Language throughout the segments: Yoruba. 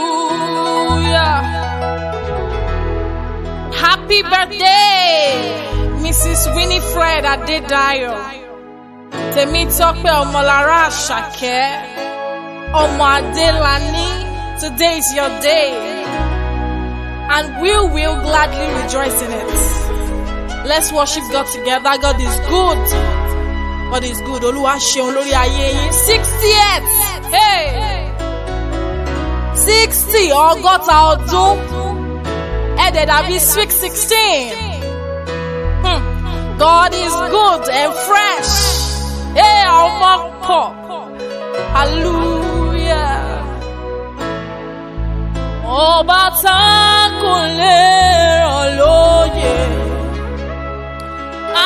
Hallelujah. Happy birthday, Mrs. Winifred Adedayo. Temitope Omolara Shake. Omo Adelani. Today is your day. And we will gladly rejoice in it. Let's worship God together. God is good. God is good. Oluwa ṣeun lórí ayé yín. 60th. Hey. 60 ọgọ́ta ọdún. Ẹ̀dẹ̀ dàbí sweet 16. God is good and fresh. Hey, ọmọ pọ̀. Hallelujah. Ọba tá kò lè rọ̀ lóyè.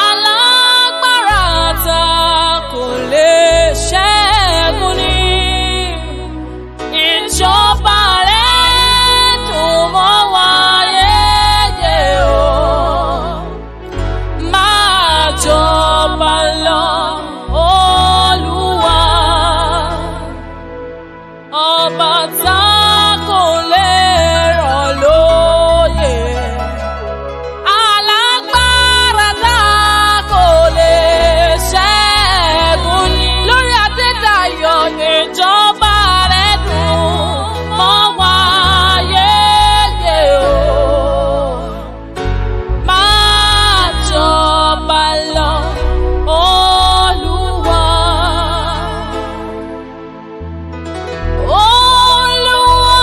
Alágbára tá kò lè ṣẹ́gun ní. Ìjọba rẹ̀ dùn mọ́ wa yéye o. Máa jọba lọ, Olúwa. Ọba tá kò lè rọ̀ lóyè. Alágbára tá kò lè ṣẹ́gun ní. Lórí Adédayọ̀ ìjọba rẹ̀ dùn mọ́ wa yéye o. Máa jọba lọ, Olúwa. Olúwa,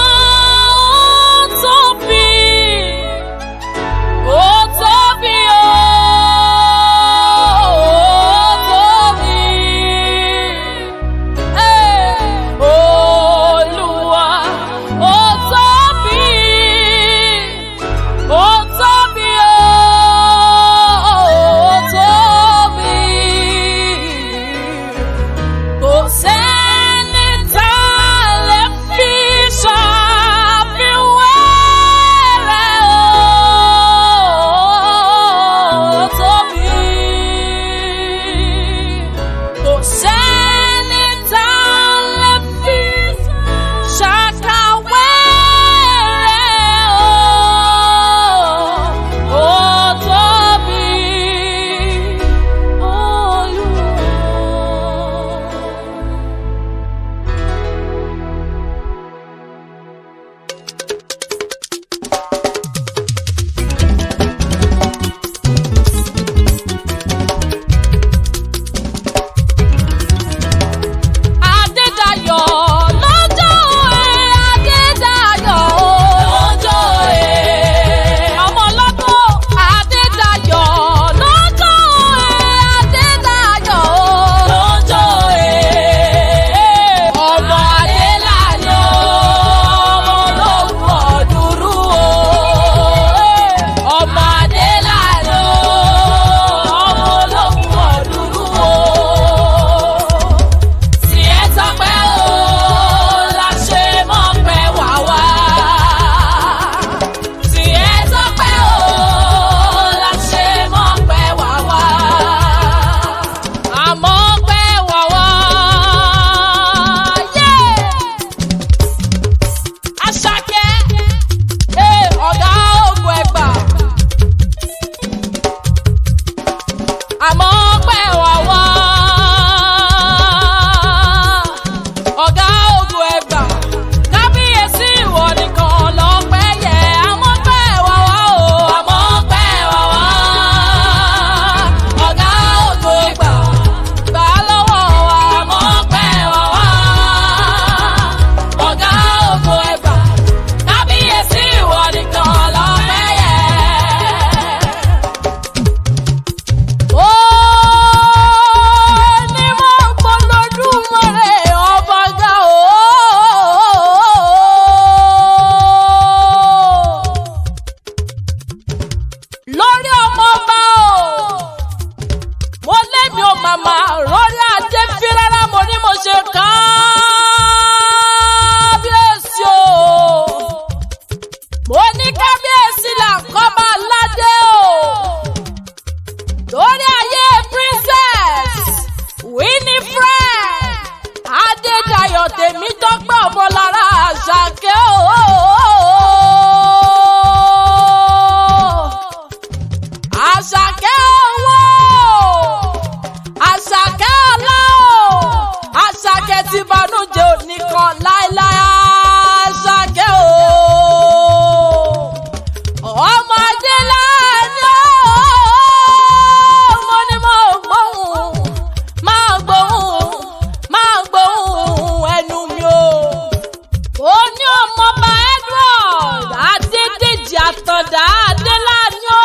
tàtọ̀dá Adélàní o.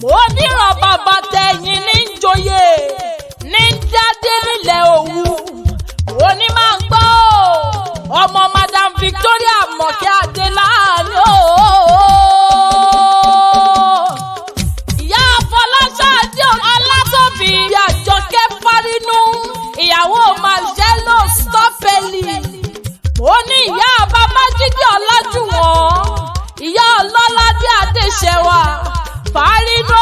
Mo níran bàbá tẹ̀yìn ní joyè ní dádé nílẹ̀ Òwu. Mo ní máa ń gbọ́ ọmọ Madam Victoria Mọ̀kẹ́ Adélàní o. Ìyá Fọláṣadé Ọlátòbí Àjọkẹ́ Fárínú ìyàwó Marcello Stopelli. Mo ní ìyá Babájídé Ọlájúwọ̀n ìyá Ọlọ́ládé Adéṣẹwà Fárínú.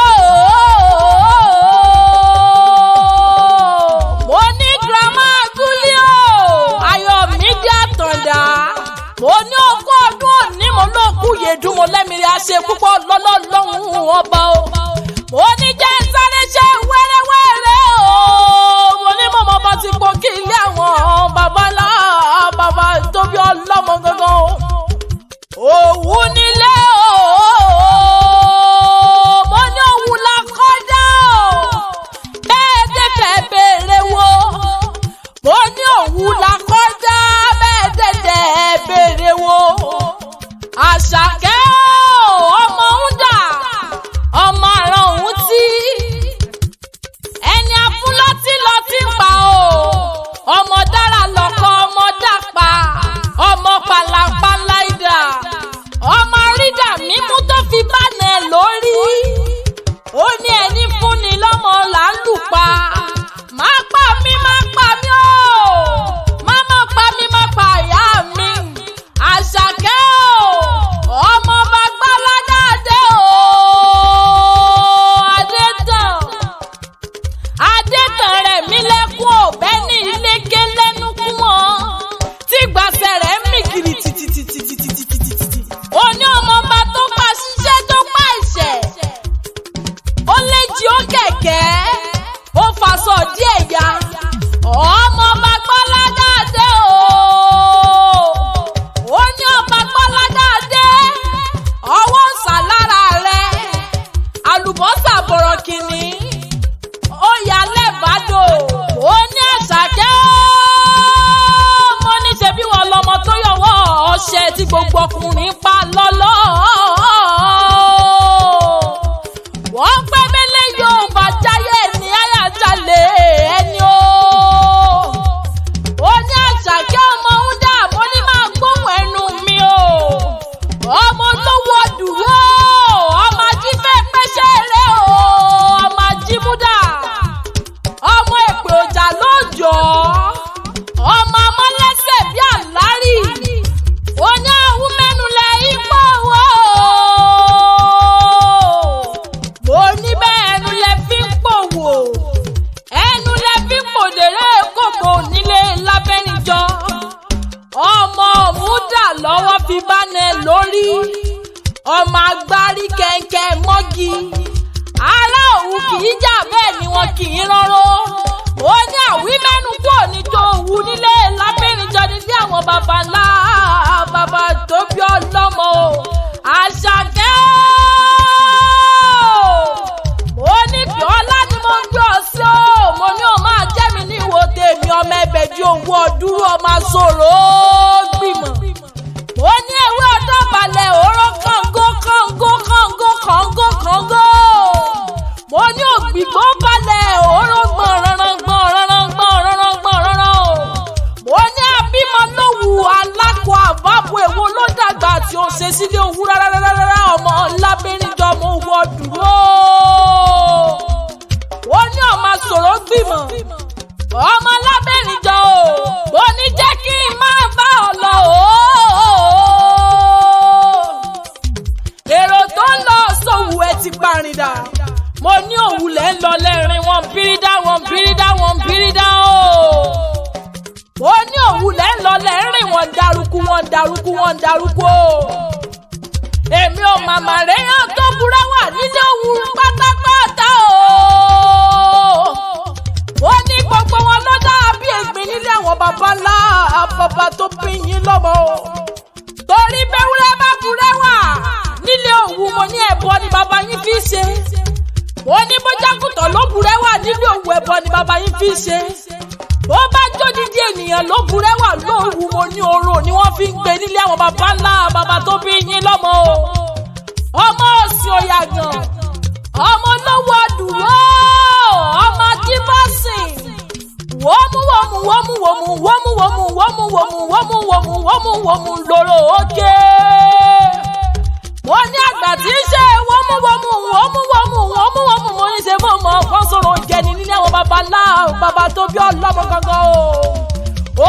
Mo ní grandma Gúlíò Ayọ̀mídé Àtàndá. Mo ní ogún ọdún òní mo ló kú yèdùn mo lẹ́mìí àṣẹ púpọ̀ lọ́lọ́lọ́hún ọba o. Mo ní jẹ́ sáré ṣe wẹ́rẹ́wẹ́rẹ́ o. Mo ní mọ̀mọ́ bá ti pọ̀ kí ilé àwọn bàbá ńlá bàbá tó bí ọlọ́mọ gangan o. Òwu nílé o. Mo ní òwu la kọjá o. Bẹ́ẹ̀ dé fẹ́ béèrè wo. Mo ní òwu la kọjá bẹ́ẹ̀ dẹ̀dẹ̀ béèrè wo. Àṣàkẹ́ o ọmọ ń dà ọmọ àràn òun tí ẹni afúnlọ́tí lọ ti pa o. Ọmọ dára lọ́kọ ọmọ dàpá ọmọ pàlàpàlà ìdà ọmọ rídà mímú tó fi bánẹ̀ lórí. Ó ní ẹni fúnni lọ́mọ là ń lù pa. Má pa mí o. Má pa mí má pa ìyá mi. Àṣàkẹ́ o ọmọ bàgbà ládàdé o. Adétàn rẹ̀ mí lẹ́kún ò bẹ́ẹ̀ ní ilé ké lẹ́nu kún wọn. Tí gbàsẹ̀ rẹ̀ mì kiri títítítítítítítítí. Ó ní ọmọ ọba tó pa ṣiṣẹ́ tó pa ìṣẹ̀. Ó léjì ó kẹ̀kẹ́. Ó faṣọ díẹ̀ ya. Ọmọ ọba Gbọ́ládàdé o. Ó ní ọba Gbọ́ládàdé. Ọwọ́ ń sà lára rẹ̀. Àlùbọ́sà bọ̀rọ̀ kìíní. Ó yà lẹ́bàádò. Ó ní Àṣàkẹ́ o. Mo ní ṣe bí wọn lọmọ tó yọwọ́ ọṣẹ tí gbogbo ọkùnrin pa lọ́lọ́. Wọ́n pẹ́ mẹ́lẹ́ yóò bá jáyé ní àyàjálè ẹni o. Ó ní Àṣàkẹ́ ọmọ ń dà mo ní máa gbóhùn ẹnu mi o. Ọmọ olówó dúró ọmọ ajífẹ́ pẹ́ṣẹ́ rẹ̀ o. Ọmọ ajímúdà ọmọ èpè ọjà lóòjọ́ ọmọ amọ́lẹ́sẹ̀ bí àlárì. Ó ní àwọn mẹ́nu lẹ ipò wo. Mo ní bẹ́ẹ̀ ẹnu lẹ fi ń pòwò. Ẹnu lẹ fi ń pòdèrè kòkò nílé lábẹ́nijọ́. Ọmọ òmùdà lọ́wọ́ fi bánẹ̀ lórí. Ọmọ agbárí kẹ̀kẹ́ mọ́gi. Ará Òwu kì í jà bẹ́ẹ̀ ni wọn kì í rọ́rọ́. Ó ní àwí mẹ́nu kúrò níjọ́ Òwu nílé lábẹ́nijọ́ nílé àwọn baba ńlá baba tó bí ọlọ́mọ o. Àṣàkẹ́ o. Mo ní kí ọlá ni mo ń gbé ọ sí o. Mo ní o máa jẹ́ mi ní ìwò tèmi ọmọ ẹbẹ̀ di owó ọdúró ọmọ sòrò gbìmọ̀. Mo ní ewé ọdún balẹ̀ òró kàngó kàngó kàngó kàngó kàngó. Mo ní ògbìgbó balẹ̀ òró gbọ̀nrànràn gbọ̀nrànràn gbọ̀nrànràn gbọ̀nrànràn. Mo ní abímọ lówù alákọ̀ àbábọ̀ èwo ló dàgbà tí ó ṣe sílé Òwu rárá ọmọ lábẹ́nijọ́ mo wọ dúró. Ó ní ọmọ sòrò gbìmọ̀ ọmọ lábẹ́nijọ́ o. Mo ní jẹ́ kí n máa bá ọ lọ o. Èrò tó ń lọ sówù ẹ ti parìndà. Mo ní Òwu lẹ́ ń lọ lẹ́rìn wọn bírídá wọn bírídá wọn bírídá o. Mo ní Òwu lẹ́ ń lọ lẹ́rìn wọn darúkú wọn darúkú wọn darúkú o. Èmi ò màmá rẹ̀ yàn tó burá wà nílé Òwu pátápátá o. Ó ní gbogbo wọn ló dára bí ègbín nílé àwọn baba ńlá baba tó bí yín lọ́mọ o. Torí bẹ́wúrẹ́ bá burẹ́ wà nílé Òwu mo ní ẹbọ ni baba yín fi ṣe. Mo ní bójákùtọ̀ ló burẹ́ wà nílé Òwu ẹbọ ni baba yín fi ṣe. Bó bá jó dídí ènìyàn ló burẹ́ wà lóòru mo ní orò ni wọ́n fi ń gbé nílé àwọn baba ńlá baba tó bí yín lọ́mọ sòyàgàn ọmọ olówó dúró ọmọ jíbọ́sìn wọ́mú lóró òkè. mo ní àgbà tí ń ṣe wọ́mú mo ní ṣe mo mọ̀ ọ̀kan sọ̀rọ̀ jẹni nílé àwọn baba tó bí ọlọ́mọ gangan o.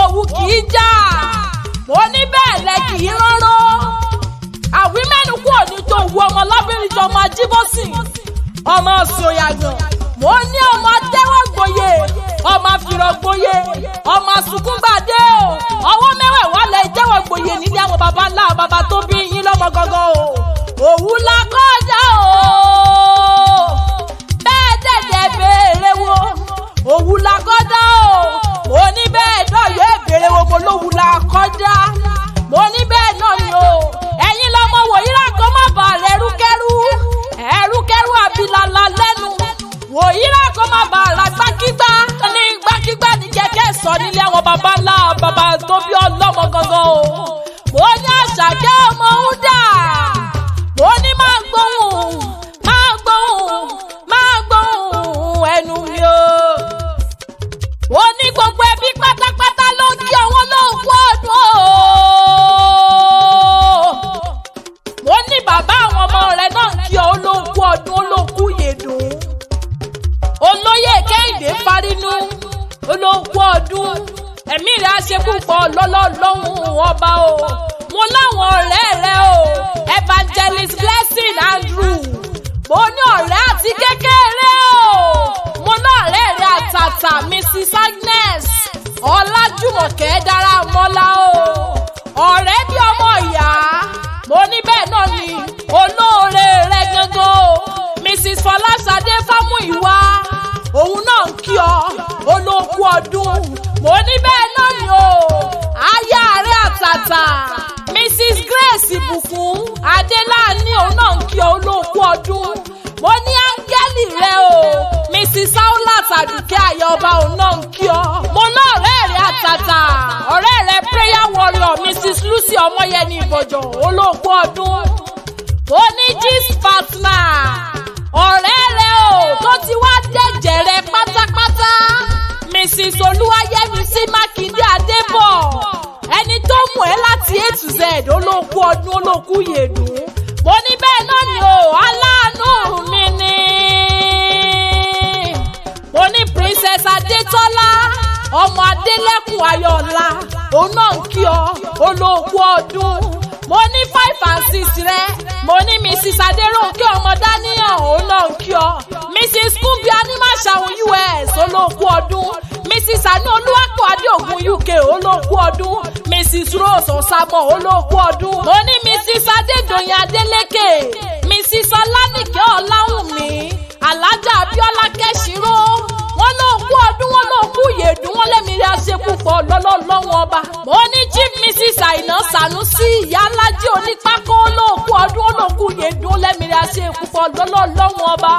òwú kì í jà mo ní bẹ́ẹ̀ lẹ kì í rọ́rọ́. àwí mẹ́nu kú òní tó wu ọmọ lábẹ́rẹ́ jọ ọmọ ajíbọ́sìn ọmọ sòyàgàn. mo ní ọmọ atẹ́wọ́gboyè ọmọ àfìrọ̀gboyè ọmọ àsùnkúngbàdé o. ọwọ́ mẹ́wẹ̀ẹ̀wá lẹ ìjẹ́wọ̀gboyè nílé àwọn baba tó bí yín lọ́mọ gangan o. òwú la kọjá o. bẹ́ẹ̀ dẹ̀dẹ̀ béèrè wo òwú la kọjá o. mo ní bẹ́ẹ̀ náà yóò béèrè wo mo lówú la kọjá. mo ní bẹ́ẹ̀ náà ni o. ẹ̀yin lọ́mọ wòyíra kó má bà rẹ̀ ẹrúkẹ́rú àbílàlà lẹ́nu. wòyíra kó má bà rà gbákígbá. ní gbákígbá ní kẹ̀kẹ́ sọ nílé àwọn baba tó bí ọlọ́mọ gangan o. mo ní Àṣàkẹ́ ọmọ ń dà. mo ní máa gbóhùn ẹnu mi o. mo ní gbogbo ẹbí pátápátá ló ń kí àwọn lóòkú ọdún o. mo ní bàbá àwọn ọmọ rẹ̀ náà ń kí ọ olóòkú ọdún olóòkú yèdùn. olóyè Kẹ́hìndé Fárínú olóòkú ọdún ẹ̀mí rẹ̀ á ṣe púpọ̀ lọ́lọ́lọ́hún ọba o. mo láwọn ọ̀rẹ́ rẹ̀ o Evangelist Blessing Andrew. mo ní ọ̀rẹ́ àti kékeré o. mo ní ọ̀rẹ́ rẹ̀ àtàtà Mrs Agnes Ọlájùmọ̀kẹ́ Dáramọ́lá o. ọ̀rẹ́ bí ọmọ ìyá. mo ní bẹ́ẹ̀ náà ni olóore rẹ̀ gangan o Mrs Fọláṣadé Fámúyìwá. òun náà ń kí ọ olóòkú ọdún. mo ní bẹ́ẹ̀ náà ni o aya rẹ̀ àtàtà Mrs Grace Ìbùkún Adéláàní. òun náà ń kí ọ olóòkú ọdún. mo ní áńgẹ́lì rẹ̀ o Mrs Saulat Àdùkẹ́ Ayọ̀ọba. òun náà ń kí ọ. mo ná ọ̀rẹ́ rẹ̀ àtàtà ọ̀rẹ́ rẹ̀ prayer warrior Mrs Lucy Ọmọyẹni Ìbọ̀jọ̀ olóòkú ọdún. mo ní gist partner ọ̀rẹ́ rẹ̀ o tó ti wá dẹ̀jẹ̀ rẹ̀ pátápátá Mrs Olúwayẹmísí Mákindé Adébọ̀. ẹni tó mú ẹ láti A to Z olóòkú ọdún olóòkú yèdùn. mo ní bẹ́ẹ̀ náà ni o aláàánú mi ni. mo ní Princess Adétọ́lá ọmọ Adélẹ́kùn Ayọ̀ọ́lá. òun náà ń kí ọ olóòkú ọdún. mo ní 5 and 6 rẹ. mo ní Mrs Adérónkẹ́ ọmọ Dáníyàn. òun náà ń kí ọ. Mrs Kúnbí Anímàṣàun US olóòkú ọdún. Mrs Àánú Olúwapọ̀ Adéògùn UK olóòkú ọdún. Mrs Rose Ọ̀sàmọ̀ olóòkú ọdún. mo ní Mrs Adédọ̀yìn Adélékè. Mrs Ọlánìkẹ́ Ọláwùnmí. Alájà Abíọ́lá Kẹ́ṣirò. wọ́n lóòkú ọdún wọ́n lóòkú yèdùn wọ́n lẹ́mìí rẹ̀ ṣe púpọ̀ lọ́lọ́lọ́wọ́n ọba. mo ní Chief Mrs Àìná Sànúsí Ìyálájé Onípákó olóòkú ọdún olóòkú yèdùn lẹ́mìí rẹ̀ ṣe púpọ̀ lọ́lọ́lọ́wọ́n ọba.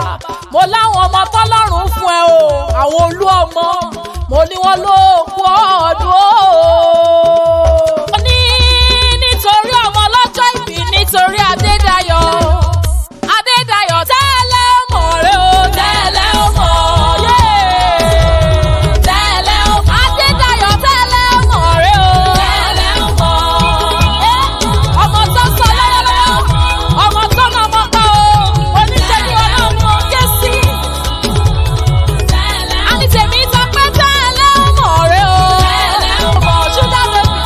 mo láwọn ọmọ tọ́lọ́run fún ẹ o àwọn olú ọmọ. mo ní wọn lóòkú ọdún o. mo ní nítorí ọmọ ọlọ́jọ́ ìbí nítorí Adédayọ̀ tẹ́lẹ̀ ọmọ rẹ o tẹ́lẹ̀ ọmọ yé. tẹ́lẹ̀ ọmọ Adédayọ̀ tẹ́lẹ̀ ọmọ rẹ o tẹ́lẹ̀ ọmọ. ọmọ tó sọ lọ́wọ́ ọmọ tó nà ọmọ pa o oníṣẹ́ni ọlọ́run ó ké sí. àní tèmi sọ pé tẹ́lẹ̀ ọmọ rẹ o tẹ́lẹ̀ ọmọ ṣúgà bẹ́bí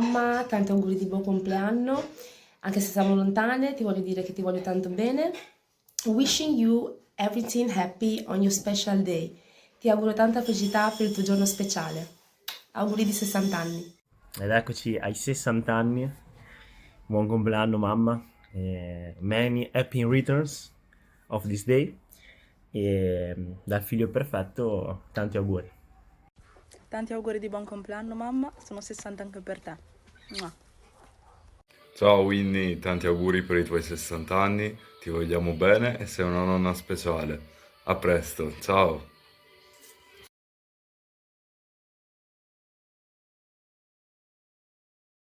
mamma, tanti auguri di buon compleanno, anche se siamo lontane, ti voglio dire che ti voglio tanto bene. Wishing you everything happy on your special day. Ti auguro tanta felicità per il tuo giorno speciale. Auguri di 60 anni. Ed eccoci ai 60 anni. Buon compleanno mamma. Many happy returns of this day. E dal figlio perfetto tanti auguri. Tanti auguri di buon compleanno mamma, sono 60 anche per te. Mua. Ciao Winnie, tanti auguri per i tuoi 60 anni, ti vogliamo bene e sei una nonna speciale. A presto, ciao!